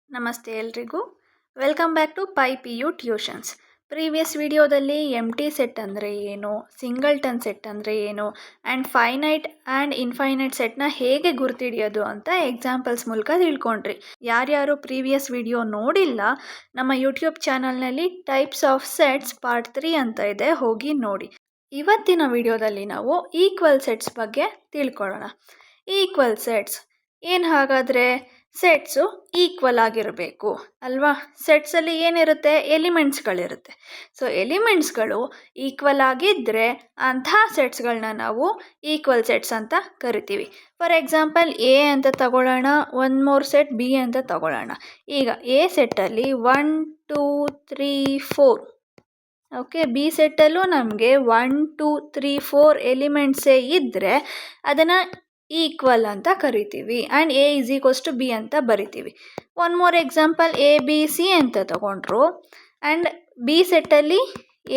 ನಮಸ್ತೆ ಎಲ್ರಿಗೂ. Welcome back to Pai P U tuitions. Previous ವಿಡಿಯೋದಲ್ಲಿ ಟಿ ಸೆಟ್ ಅಂದರೆ ಏನು, ಸಿಂಗಲ್ಟನ್ ಸೆಟ್ ಅಂದರೆ ಏನು, ಆ್ಯಂಡ್ ಫೈನೈಟ್ ಆ್ಯಂಡ್ ಇನ್ಫೈನೈಟ್ ಸೆಟ್ನ ಹೇಗೆ ಗುರ್ತಿಡಿಯೋದು ಅಂತ ಎಕ್ಸಾಂಪಲ್ಸ್ ಮೂಲಕ ತಿಳ್ಕೊಂಡ್ರಿ. ಯಾರ್ಯಾರು ಪ್ರೀವಿಯಸ್ ವಿಡಿಯೋ ನೋಡಿಲ್ಲ, ನಮ್ಮ ಯೂಟ್ಯೂಬ್ ಚಾನಲ್ನಲ್ಲಿ ಟೈಪ್ಸ್ ಆಫ್ ಸೆಟ್ಸ್ ಪಾರ್ಟ್ 3 ಅಂತ ಇದೆ, ಹೋಗಿ ನೋಡಿ. ಇವತ್ತಿನ ವಿಡಿಯೋದಲ್ಲಿ ನಾವು ಈಕ್ವಲ್ ಸೆಟ್ಸ್ ಬಗ್ಗೆ ತಿಳ್ಕೊಳ್ಳೋಣ. ಈಕ್ವಲ್ ಸೆಟ್ಸ್ ಏನು ಹಾಗಾದರೆ? ಸೆಟ್ಸು ಈಕ್ವಲ್ ಆಗಿರಬೇಕು ಅಲ್ವಾ? ಸೆಟ್ಸಲ್ಲಿ ಏನಿರುತ್ತೆ? ಎಲಿಮೆಂಟ್ಸ್ಗಳಿರುತ್ತೆ. ಸೊ ಎಲಿಮೆಂಟ್ಸ್ಗಳು ಈಕ್ವಲ್ ಆಗಿದ್ದರೆ ಅಂತಹ ಸೆಟ್ಸ್ಗಳನ್ನ ನಾವು ಈಕ್ವಲ್ ಸೆಟ್ಸ್ ಅಂತ ಕರಿತೀವಿ. ಫಾರ್ ಎಕ್ಸಾಂಪಲ್ ಎ ಅಂತ ತಗೊಳ್ಳೋಣ, ಒನ್ ಮೋರ್ ಸೆಟ್ ಬಿ ಅಂತ ತಗೊಳ್ಳೋಣ. ಈಗ ಎ ಸೆಟ್ಟಲ್ಲಿ 1 2 3 4, ಓಕೆ. ಬಿ ಸೆಟ್ಟಲ್ಲೂ ನಮಗೆ 1 2 3 4 ಎಲಿಮೆಂಟ್ಸೇ ಇದ್ದರೆ ಅದನ್ನು ಈಕ್ವಲ್ ಅಂತ ಕರಿತೀವಿ. And A is equals to B ಅಂತ ಬರಿತೀವಿ. One more example A B C ಅಂತ ತಗೊಂಡ್ರು, ಆ್ಯಂಡ್ ಬಿ ಸೆಟ್ಟಲ್ಲಿ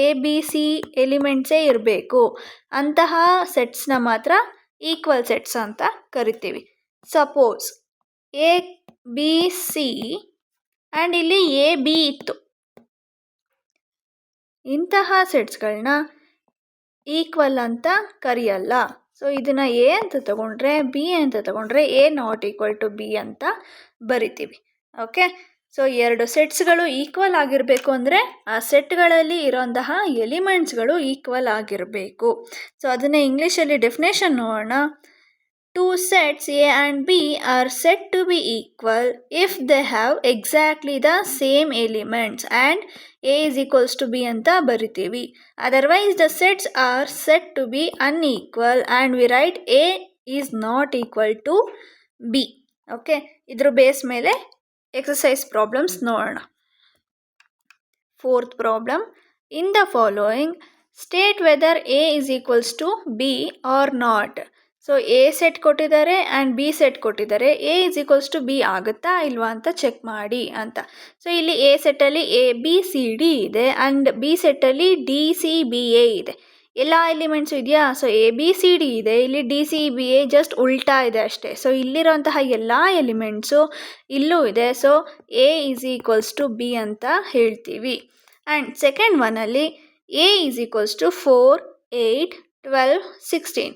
ಎ ಬಿ ಸಿ ಎಲಿಮೆಂಟ್ಸೇ ಇರಬೇಕು. ಅಂತಹ ಸೆಟ್ಸ್ನ ಮಾತ್ರ ಈಕ್ವಲ್ ಸೆಟ್ಸ್ ಅಂತ ಕರಿತೀವಿ. Suppose A B C and ಇಲ್ಲಿ ಎ ಬಿ ಇತ್ತು, ಇಂತಹ ಸೆಟ್ಸ್ಗಳನ್ನ ಈಕ್ವಲ್ ಅಂತ ಕರೆಯಲ್ಲ. ಸೊ ಇದನ್ನು ಎ ಅಂತ ತಗೊಂಡ್ರೆ, ಬಿ ಅಂತ ತಗೊಂಡ್ರೆ A not equal to B ಅಂತ ಬರಿತೀವಿ. ಓಕೆ. ಸೊ ಎರಡು ಸೆಟ್ಸ್ಗಳು ಈಕ್ವಲ್ ಆಗಿರಬೇಕು ಅಂದರೆ ಆ ಸೆಟ್ಗಳಲ್ಲಿ ಇರೋಂತಹ ಎಲಿಮೆಂಟ್ಸ್ಗಳು ಈಕ್ವಲ್ ಆಗಿರಬೇಕು. ಸೊ ಅದನ್ನೇ ಇಂಗ್ಲೀಷಲ್ಲಿ ಡೆಫಿನೇಷನ್ ನೋಡೋಣ. Two sets A and B are said to be equal if they have exactly the same elements and A is equals to B ಅಂತ ಬರಿತೀವಿ. Otherwise the sets are said to be unequal and we write A is not equal to B. Okay. ಇದ್ರ base ಮೇಲೆ exercise problems ನೋಡೋಣ. Fourth problem. In the following, state whether A is equals to B or not. So A set ಕೊಟ್ಟಿದ್ದಾರೆ and B set ಕೊಟ್ಟಿದ್ದಾರೆ. A is equals to B ಆಗುತ್ತಾ ಇಲ್ವಾ ಅಂತ check ಮಾಡಿ ಅಂತ. ಸೊ ಇಲ್ಲಿ ಎ ಸೆಟ್ಟಲ್ಲಿ ಎ ಬಿ ಸಿ ಡಿ ಇದೆ ಆ್ಯಂಡ್ ಬಿ ಸೆಟ್ಟಲ್ಲಿ ಡಿ ಸಿ ಬಿ ಎ ಇದೆ. ಎಲ್ಲ ಎಲಿಮೆಂಟ್ಸು ಇದೆಯಾ? So A B C D ಇದೆ, ಇಲ್ಲಿ D C B A just ಉಲ್ಟಾ ಇದೆ ಅಷ್ಟೇ. ಸೊ ಇಲ್ಲಿರೋಂತಹ ಎಲ್ಲ ಎಲಿಮೆಂಟ್ಸು ಇಲ್ಲೂ ಇದೆ. So A is equals to B ಅಂತ ಹೇಳ್ತೀವಿ. ಆ್ಯಂಡ್ ಸೆಕೆಂಡ್ ಒನ್ನಲ್ಲಿ A is equals to 4 8 12 16,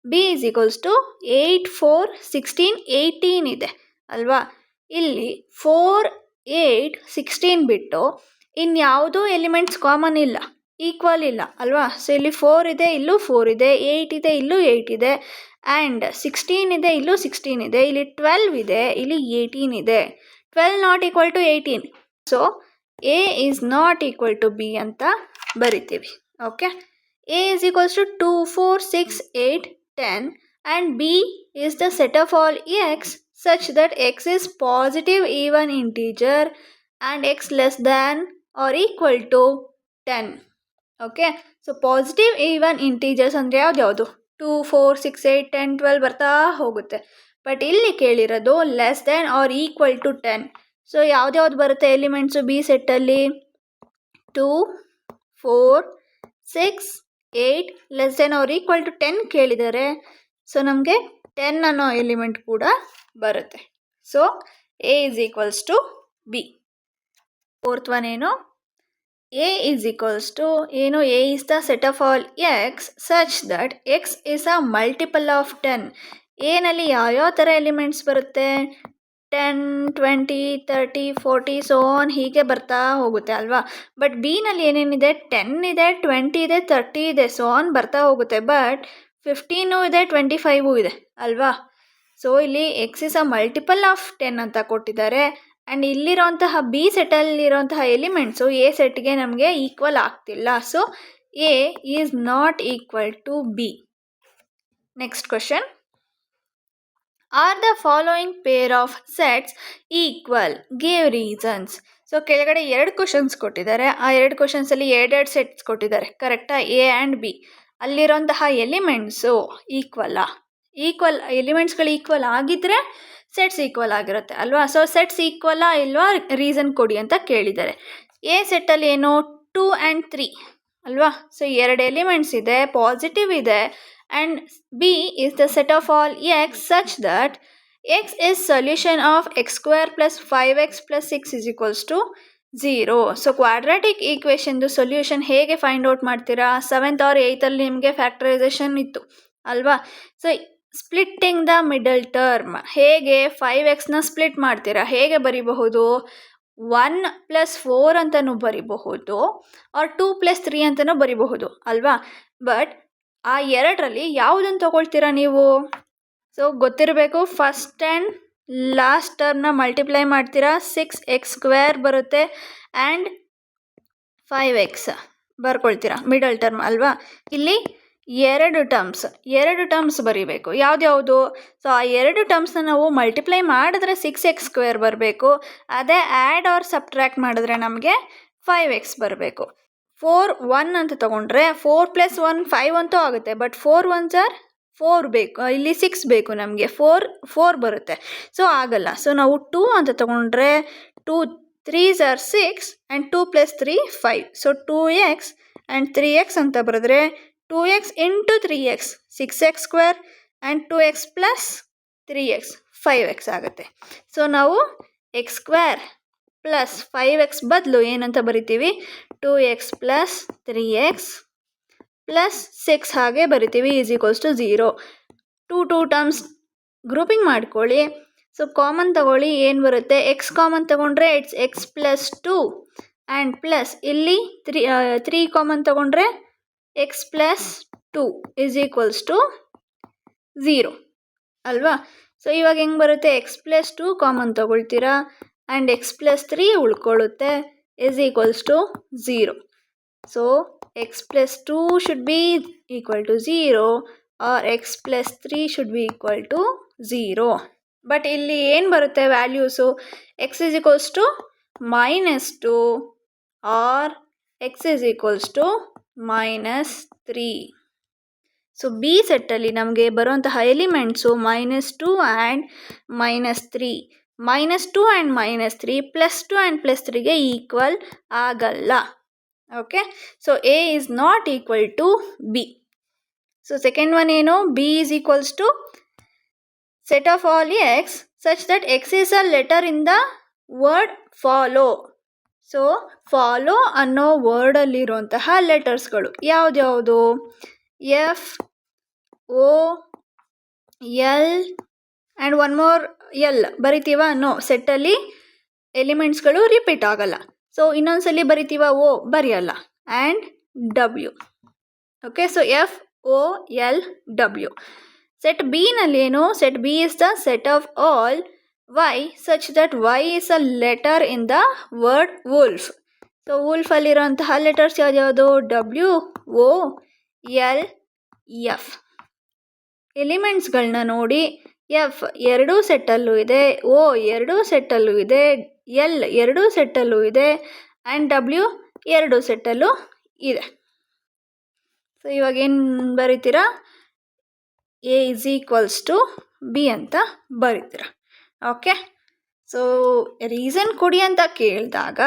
B is equals to 8 4 16 18 ಇದೆ ಅಲ್ವಾ? ಇಲ್ಲಿ 4 8 16 ಬಿಟ್ಟು ಇನ್ಯಾವುದೂ ಎಲಿಮೆಂಟ್ಸ್ ಕಾಮನ್ ಇಲ್ಲ, ಈಕ್ವಲ್ ಇಲ್ಲ ಅಲ್ವಾ? ಸೊ ಇಲ್ಲಿ 4 ಇದೆ, ಇಲ್ಲೂ 4 ಇದೆ, 8 ಇದೆ, ಇಲ್ಲೂ 8 ಇದೆ, ಆ್ಯಂಡ್ 16 ಇದೆ, ಇಲ್ಲೂ 16 ಇದೆ, ಇಲ್ಲಿ 12 ಇದೆ, ಇಲ್ಲಿ 18 ಇದೆ. 12 not equal to 18. So A is not equal to B ಅಂತ ಬರಿತೀವಿ. Okay. A is equals to 2 4 6 8 10 and B is the set of all x such that x is positive even integer and x less than or equal to 10. Okay. So positive even integers ಅಂದರೆ ಯಾವ್ದು 2 4 6 8 10 12 ಬರ್ತಾ ಹೋಗುತ್ತೆ. But ಇಲ್ಲಿ ಕೇಳಿರೋದು less than or equal to 10. So ಯಾವ್ದ್ಯಾವ್ದು ಬರುತ್ತೆ elements B ಸೆಟ್ಟಲ್ಲಿ? 2 4 6 8 less than or equal to 10 ಕೇಳಿದ್ದಾರೆ. ಸೊ ನಮಗೆ 10 ಅನ್ನೋ ಎಲಿಮೆಂಟ್ ಕೂಡ ಬರುತ್ತೆ. So A is equals to B. Fourth one ಏನು? ಎ ಇಸ್ ಈಕ್ವಲ್ಸ್ ಟು ಏನು? A is the set of all X such that X is a multiple of 10. ಎನಲ್ಲಿ ಯಾವ್ಯಾವ ಥರ ಎಲಿಮೆಂಟ್ಸ್ ಬರುತ್ತೆ? 10 20 30 40 ಸೊ ಆನ್ ಹೀಗೆ ಬರ್ತಾ ಹೋಗುತ್ತೆ ಅಲ್ವಾ? ಬಟ್ ಬಿನಲ್ಲಿ ಏನೇನಿದೆ? 10 ಇದೆ, 20 ಇದೆ, 30 ಇದೆ, ಸೊ ಆನ್ ಬರ್ತಾ ಹೋಗುತ್ತೆ. ಬಟ್ 15 ಇದೆ, 25 ಇದೆ ಅಲ್ವಾ? ಸೊ ಇಲ್ಲಿ X is a multiple of 10 ಅಂತ ಕೊಟ್ಟಿದ್ದಾರೆ. ಆ್ಯಂಡ್ ಇಲ್ಲಿರೋಂತಹ ಬಿ ಸೆಟ್ಟಲ್ಲಿರೋಂತಹ ಎಲಿಮೆಂಟ್ಸು ಎ ಸೆಟ್ಗೆ ನಮಗೆ ಈಕ್ವಲ್ ಆಗ್ತಿಲ್ಲ. So A is not equal to B. Next question. Are the following pair of sets equal? Give reasons. So ಕೆಳಗಡೆ 2 ಕ್ವಶನ್ಸ್ ಕೊಟ್ಟಿದ್ದಾರೆ. ಆ 2 ಕ್ವಶನ್ಸಲ್ಲಿ 2 ಸೆಟ್ಸ್ ಕೊಟ್ಟಿದ್ದಾರೆ, ಕರೆಕ್ಟಾ? A and B. ಅಲ್ಲಿರೋಂತಹ ಎಲಿಮೆಂಟ್ಸು ಈಕ್ವಲ್ ಎಲಿಮೆಂಟ್ಸ್ಗಳು ಈಕ್ವಲ್ ಆಗಿದ್ದರೆ ಸೆಟ್ಸ್ ಈಕ್ವಲ್ ಆಗಿರುತ್ತೆ ಅಲ್ವಾ? ಸೊ ಸೆಟ್ಸ್ ಈಕ್ವಲ್ಲ ಇಲ್ವಾ, ರೀಸನ್ ಕೊಡಿ ಅಂತ ಕೇಳಿದ್ದಾರೆ. ಎ ಸೆಟ್ಟಲ್ಲಿ ಏನು? 2 ಆ್ಯಂಡ್ 3 ಅಲ್ವಾ? ಸೊ 2 ಎಲಿಮೆಂಟ್ಸ್ ಇದೆ, ಪಾಸಿಟಿವ್ ಇದೆ and B is the set of all x such that x is solution of x square plus 5x plus 6 is equals to 0. So quadratic ಈಕ್ವೇಷನ್ದು solution ಹೇಗೆ find out ಮಾಡ್ತೀರಾ? 7th or 8th ಅಲ್ಲಿ ನಿಮಗೆ factorisation ಇತ್ತು ಅಲ್ವಾ? So splitting the middle term ಹೇಗೆ 5xನ split ಮಾಡ್ತೀರಾ? ಹೇಗೆ ಬರಿಬಹುದು? 1 + 4 ಅಂತಲೂ ಬರಿಬಹುದು ಆರ್ 2 + 3 ಅಂತಲೂ ಬರಿಬಹುದು ಅಲ್ವಾ? ಬಟ್ ಆ ಎರಡರಲ್ಲಿ ಯಾವುದನ್ನು ತಗೊಳ್ತೀರಾ ನೀವು? ಸೊ ಗೊತ್ತಿರಬೇಕು, ಫಸ್ಟ್ ಆ್ಯಂಡ್ ಲಾಸ್ಟ್ ಟರ್ಮ್ನ ಮಲ್ಟಿಪ್ಲೈ ಮಾಡ್ತೀರಾ, 6x² ಬರುತ್ತೆ ಆ್ಯಂಡ್ 5x ಬರ್ಕೊಳ್ತೀರಾ ಮಿಡಲ್ ಟರ್ಮ್ ಅಲ್ವಾ? ಇಲ್ಲಿ ಎರಡು ಟರ್ಮ್ಸ್ ಬರೀಬೇಕು. ಯಾವ್ದ್ಯಾವುದು? ಸೊ ಆ ಎರಡು ಟರ್ಮ್ಸ್ನ ನಾವು ಮಲ್ಟಿಪ್ಲೈ ಮಾಡಿದ್ರೆ 6x² ಬರಬೇಕು. ಅದೇ ಆ್ಯಡ್ ಆರ್ ಸಬ್ಟ್ರ್ಯಾಕ್ಟ್ ಮಾಡಿದ್ರೆ ನಮಗೆ 5x ಬರಬೇಕು. 4 1 ಅಂತ ತಗೊಂಡ್ರೆ 4 + 1 5 ಅಂತೂ ಆಗುತ್ತೆ, ಬಟ್ 4 1s are 4 ಬೇಕು, ಇಲ್ಲಿ 6 ಬೇಕು ನಮಗೆ, 4 ಬರುತ್ತೆ. ಸೊ ಆಗಲ್ಲ. ಸೊ ನಾವು 2 ಅಂತ ತಗೊಂಡ್ರೆ 2 3s are 6 and 2 + 3 5. So 2x and 3x ಅಂತ ಬರೆದ್ರೆ 2x into 3x 6x² and 2x + 3x 5x ಆಗುತ್ತೆ. ಸೊ ನಾವು x² + 5x ಬದಲು ಏನಂತ ಬರಿತೀವಿ? 2x + 3x + 6 ಹಾಗೆ ಬರಿತೀವಿ is equals to 0. 2 terms grouping ಮಾಡ್ಕೊಳ್ಳಿ. ಸೊ ಕಾಮನ್ ತಗೊಳ್ಳಿ, ಏನು ಬರುತ್ತೆ? ಎಕ್ಸ್ ಕಾಮನ್ ತಗೊಂಡ್ರೆ ಇಟ್ಸ್ x + 2 ಆ್ಯಂಡ್ ಪ್ಲಸ್ ಇಲ್ಲಿ 3 ಕಾಮನ್ ತಗೊಂಡ್ರೆ x + 2 ಈಸ್ ಈಕ್ವಲ್ಸ್ ಟು 0 ಅಲ್ವಾ? ಸೊ ಇವಾಗ ಹೆಂಗೆ ಬರುತ್ತೆ? x + 2 ಕಾಮನ್ ತಗೊಳ್ತೀರಾ ಆ್ಯಂಡ್ x + 3 ಉಳ್ಕೊಳ್ಳುತ್ತೆ is equals to 0. So x + 2 should be equal to 0 or x + 3 should be equal to 0. But ಇಲ್ಲಿ ಏನು ಬರುತ್ತೆ values? x is equals to -2 or x is equals to -3. So B ಸೆಟ್ಟಲ್ಲಿ ನಮಗೆ ಬರುವಂತಹ elements -2 and -3. -2 and -3 +2 and +3ಗೆ equal ಆಗಲ್ಲ. Okay, so A is not equal to B. So second one ಏನು? B is equals to set of all X such that X is a letter in the word follow. So follow ಅನ್ನೋ ವರ್ಡಲ್ಲಿರುವಂತಹ ಲೆಟರ್ಸ್ಗಳು ಯಾವ್ದ್ಯಾವುದು? F O L and one more L ಬರಿತೀವ? No, ಸೆಟ್ಟಲ್ಲಿ ಎಲಿಮೆಂಟ್ಸ್ಗಳು repeat ಆಗಲ್ಲ. So ಇನ್ನೊಂದ್ಸಲಿ ಬರಿತೀವ? ಓ ಬರೆಯಲ್ಲ. And W. Okay, so FOLW. Set ಬಿನಲ್ಲಿ ಏನು? Set B is the set of all Y such that Y is a letter in the word wolf. So ವುಲ್ಫಲ್ಲಿರೋಂತಹ ಲೆಟರ್ಸ್ ಯಾವ್ದ್ಯಾವುದು? W O L F. ಎಲಿಮೆಂಟ್ಸ್ಗಳನ್ನ ನೋಡಿ, F ಎರಡೂ ಸೆಟ್ಟಲ್ಲೂ ಇದೆ, ಓ ಎರಡೂ ಸೆಟ್ಟಲ್ಲೂ ಇದೆ, ಎಲ್ ಎರಡೂ ಸೆಟ್ಟಲ್ಲೂ ಇದೆ ಆ್ಯಂಡ್ ಡಬ್ಲ್ಯೂ ಎರಡೂ ಸೆಟ್ಟಲ್ಲೂ ಇದೆ. ಸೊ ಇವಾಗ ಏನು ಬರಿತೀರಾ? A is equals to B ಅಂತ ಬರಿತೀರ. ಓಕೆ, ಸೊ ರೀಸನ್ ಕೊಡಿ ಅಂತ ಕೇಳಿದಾಗ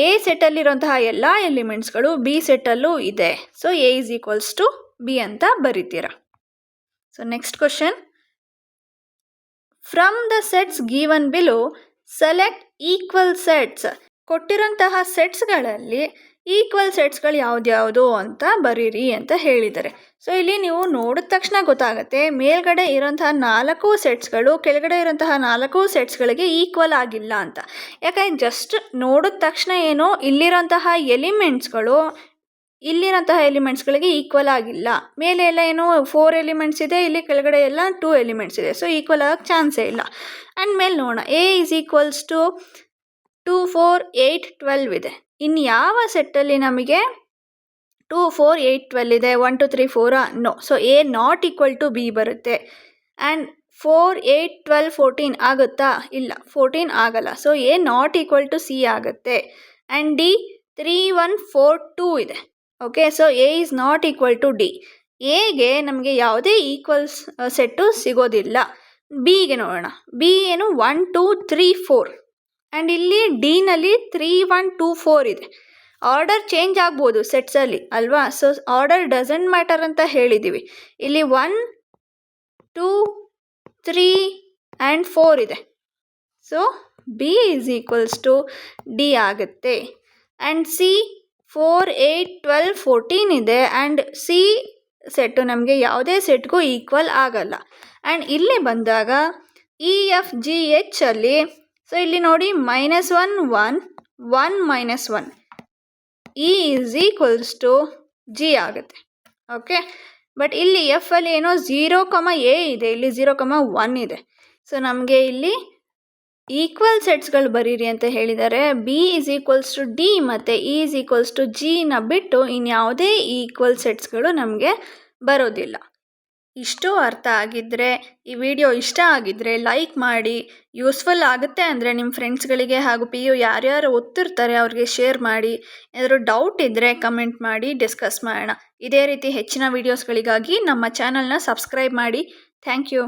ಎ ಸೆಟ್ಟಲ್ಲಿರುವಂತಹ ಎಲ್ಲ ಎಲಿಮೆಂಟ್ಸ್ಗಳು ಬಿ ಸೆಟ್ಟಲ್ಲೂ ಇದೆ. So A is equals to B ಅಂತ ಬರಿತೀರ. So next question, from the sets given below select equal sets. ಕೊಟ್ಟಿರೋಂತಹ ಸೆಟ್ಸ್ಗಳಲ್ಲಿ ಈಕ್ವಲ್ ಸೆಟ್ಸ್ಗಳು ಯಾವ್ದ್ಯಾವುದು ಅಂತ ಬರೀರಿ ಅಂತ ಹೇಳಿದ್ದಾರೆ. ಸೊ ಇಲ್ಲಿ ನೀವು ನೋಡಿದ ತಕ್ಷಣ ಗೊತ್ತಾಗುತ್ತೆ, ಮೇಲ್ಗಡೆ ಇರೋಂತಹ 4 ಸೆಟ್ಸ್ಗಳು ಕೆಳಗಡೆ ಇರೋಂತಹ 4 ಸೆಟ್ಸ್ಗಳಿಗೆ ಈಕ್ವಲ್ ಆಗಿಲ್ಲ ಅಂತ. ಯಾಕಂದರೆ ಜಸ್ಟ್ ನೋಡಿದ ತಕ್ಷಣ ಏನೋ ಇಲ್ಲಿರೋಂತಹ ಎಲಿಮೆಂಟ್ಸ್ಗಳಿಗೆ ಈಕ್ವಲ್ ಆಗಿಲ್ಲ. ಮೇಲೆ ಎಲ್ಲ ಏನೋ 4 ಎಲಿಮೆಂಟ್ಸ್ ಇದೆ, ಇಲ್ಲಿ ಕೆಳಗಡೆ ಎಲ್ಲ 2 ಎಲಿಮೆಂಟ್ಸ್ ಇದೆ. ಸೊ ಈಕ್ವಲ್ ಆಗೋಕ್ಕೆ ಚಾನ್ಸೇ ಇಲ್ಲ. ಆ್ಯಂಡ್ ಮೇಲೆ ನೋಡೋಣ, ಎ ಈಸ್ ಈಕ್ವಲ್ಸ್ ಟು 2 4 8 12 ಇದೆ. ಇನ್ನು ಯಾವ ಸೆಟ್ಟಲ್ಲಿ ನಮಗೆ 2 4 8 12 ಇದೆ? 1 2 3 4 no. So A not equal to B ಬರುತ್ತೆ. ಆ್ಯಂಡ್ 4 8 12 14 ಆಗುತ್ತಾ? ಇಲ್ಲ, 14 ಆಗಲ್ಲ. So A not equal to C ಆಗುತ್ತೆ. ಆ್ಯಂಡ್ ಡಿ 3 1 4 2 ಇದೆ. Okay, so A is not equal to D. ಎಗೆ ನಮಗೆ ಯಾವುದೇ ಈಕ್ವಲ್ಸ್ ಸೆಟ್ಟು ಸಿಗೋದಿಲ್ಲ. ಬಿಗೆ ನೋಡೋಣ, ಬಿ ಏನು 1 2 3 4 ಆ್ಯಂಡ್ ಇಲ್ಲಿ ಡಿನಲ್ಲಿ 3 1 2 4 ಇದೆ. ಆರ್ಡರ್ ಚೇಂಜ್ ಆಗ್ಬೋದು ಸೆಟ್ಸಲ್ಲಿ ಅಲ್ವಾ. ಸೊ ಆರ್ಡರ್ ಡಸಂಟ್ ಮ್ಯಾಟರ್ ಅಂತ ಹೇಳಿದ್ದೀವಿ. ಇಲ್ಲಿ 1 2 3 ಆ್ಯಂಡ್ 4 ಇದೆ. So B is equals to D ಆಗುತ್ತೆ. ಆ್ಯಂಡ್ ಸಿ 4 8 12 14 ಇದೆ. ಆ್ಯಂಡ್ ಸಿ ಸೆಟ್ಟು ನಮಗೆ ಯಾವುದೇ ಸೆಟ್ಗೂ ಈಕ್ವಲ್ ಆಗಲ್ಲ. ಆ್ಯಂಡ್ ಇಲ್ಲಿ ಬಂದಾಗ ಇ ಎಫ್ ಜಿ ಎಚ್ ಅಲ್ಲಿ, ಸೊ ಇಲ್ಲಿ ನೋಡಿ -1 1 1 -1 E is equals to G ಆಗುತ್ತೆ. ಓಕೆ, ಬಟ್ ಇಲ್ಲಿ ಎಫ್ ಅಲ್ಲಿ ಏನೋ 0, ಎ ಇದೆ, ಇಲ್ಲಿ 0, 1 ಇದೆ. ಸೊ ನಮಗೆ ಇಲ್ಲಿ ಈಕ್ವಲ್ ಸೆಟ್ಸ್ಗಳು ಬರೀರಿ ಅಂತ ಹೇಳಿದ್ದಾರೆ. B is equals to D ಮತ್ತು ಇ ಈಸ್ ಈಕ್ವಲ್ಸ್ ಟು ಜಿನ ಬಿಟ್ಟು ಇನ್ಯಾವುದೇ ಈಕ್ವಲ್ ಸೆಟ್ಸ್ಗಳು ನಮಗೆ ಬರೋದಿಲ್ಲ. ಇಷ್ಟು ಅರ್ಥ ಆಗಿದ್ದರೆ, ಈ ವಿಡಿಯೋ ಇಷ್ಟ ಆಗಿದ್ದರೆ ಲೈಕ್ ಮಾಡಿ. ಯೂಸ್ಫುಲ್ ಆಗುತ್ತೆ ಅಂದರೆ ನಿಮ್ಮ ಫ್ರೆಂಡ್ಸ್ಗಳಿಗೆ ಹಾಗೂ PU ಯಾರ್ಯಾರು ಓದ್ತಿರ್ತಾರೆ ಅವ್ರಿಗೆ ಶೇರ್ ಮಾಡಿ. ಏನಾದರೂ ಡೌಟ್ ಇದ್ದರೆ ಕಮೆಂಟ್ ಮಾಡಿ, ಡಿಸ್ಕಸ್ ಮಾಡೋಣ. ಇದೇ ರೀತಿ ಹೆಚ್ಚಿನ ವೀಡಿಯೋಸ್ಗಳಿಗಾಗಿ ನಮ್ಮ ಚಾನಲ್ನ ಸಬ್ಸ್ಕ್ರೈಬ್ ಮಾಡಿ. Thank you.